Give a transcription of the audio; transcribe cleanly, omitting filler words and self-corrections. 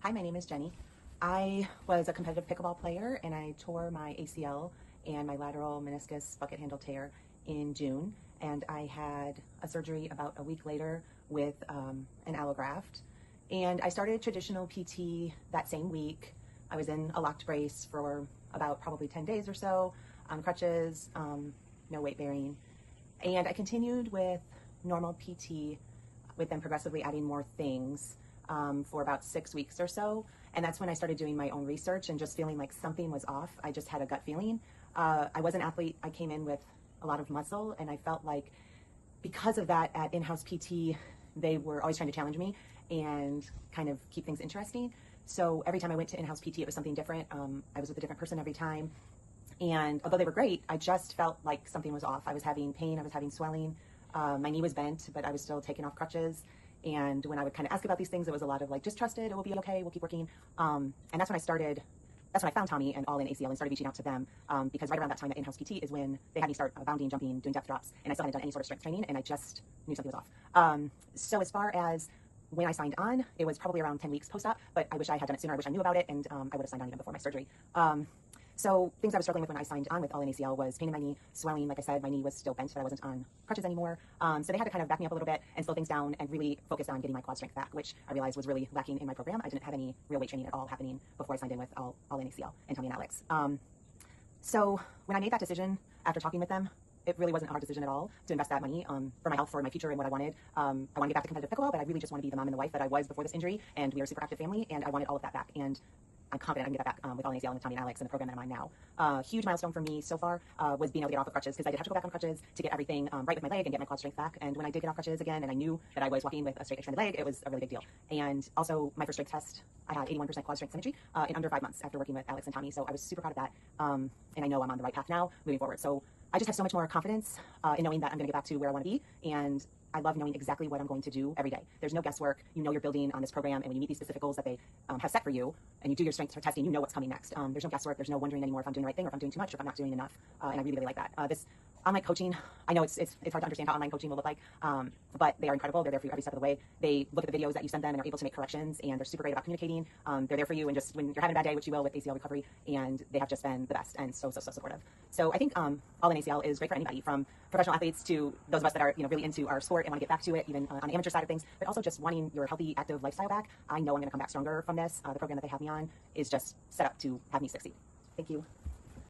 Hi, my name is Jenny. I was a competitive pickleball player and I tore my ACL and my lateral meniscus bucket handle tear in June, and I had a surgery about a week later with an allograft. And I started traditional PT that same week. I was in a locked brace for about probably 10 days or so, on crutches, no weight bearing. And I continued with normal PT with them progressively adding more things for about 6 weeks or so. And that's when I started doing my own research and just feeling like something was off. I just had a gut feeling. I was an athlete. I came in with a lot of muscle, and I felt like because of that at in-house PT, they were always trying to challenge me and kind of keep things interesting. So every time I went to in-house PT, it was something different. I was with a different person every time. And although they were great, I just felt like something was off. I was having pain, I was having swelling. My knee was bent, but I was still taking off crutches. And when I would kind of ask about these things, it was a lot of like, just trust it, it will be okay, we'll keep working. And that's when I found Tommy and All In ACL and started reaching out to them, because right around that time at in-house PT is when they had me start bounding, jumping, doing depth drops, and I still hadn't done any sort of strength training, and I just knew something was off. So as far as when I signed on, it was probably around 10 weeks post-op, but I wish I had done it sooner. I wish I knew about it, and I would have signed on even before my surgery. So things I was struggling with when I signed on with All In ACL was pain in my knee, swelling. Like I said, my knee was still bent, but I wasn't on crutches anymore. So they had to kind of back me up a little bit and slow things down and really focus on getting my quad strength back, which I realized was really lacking in my program. I didn't have any real weight training at all happening before I signed in with All In ACL and Tommy and Alex. So when I made that decision after talking with them, it really wasn't a hard decision at all to invest that money for my health, for my future, and what I wanted. I want to get back to competitive pickleball, but I really just want to be the mom and the wife that I was before this injury, and we are a super active family, and I wanted all of that back. And I'm confident I can get that back with All In ACL and Tommy and Alex and the program that I'm on now. Huge milestone for me so far was being able to get off of crutches, because I did have to go back on crutches to get everything right with my leg and get my quad strength back. And when I did get off crutches again, and I knew that I was walking with a straight extended leg, it was a really big deal. And also my first strength test, I had 81% quad strength symmetry in under 5 months after working with Alex and Tommy. So I was super proud of that. And I know I'm on the right path now moving forward. So I just have so much more confidence in knowing that I'm going to get back to where I want to be. And I love knowing exactly what I'm going to do every day. There's no guesswork. You know you're building on this program, and when you meet these specific goals that they have set for you, and you do your strength testing, you know what's coming next. There's no guesswork. There's no wondering anymore if I'm doing the right thing or if I'm doing too much or if I'm not doing enough. And I really, really like that. This online coaching, I know it's hard to understand how online coaching will look like, but they are incredible. They're there for you every step of the way. They look at the videos that you send them and are able to make corrections, and they're super great about communicating. They're there for you, and just when you're having a bad day, which you will with ACL recovery, and they have just been the best and so supportive. So I think All In ACL is great for anybody, from professional athletes to those of us that are really into our sport and want to get back to it, even on the amateur side of things, but also just wanting your healthy, active lifestyle back. I know I'm going to come back stronger from this. The program that they have me on is just set up to have me succeed. Thank you.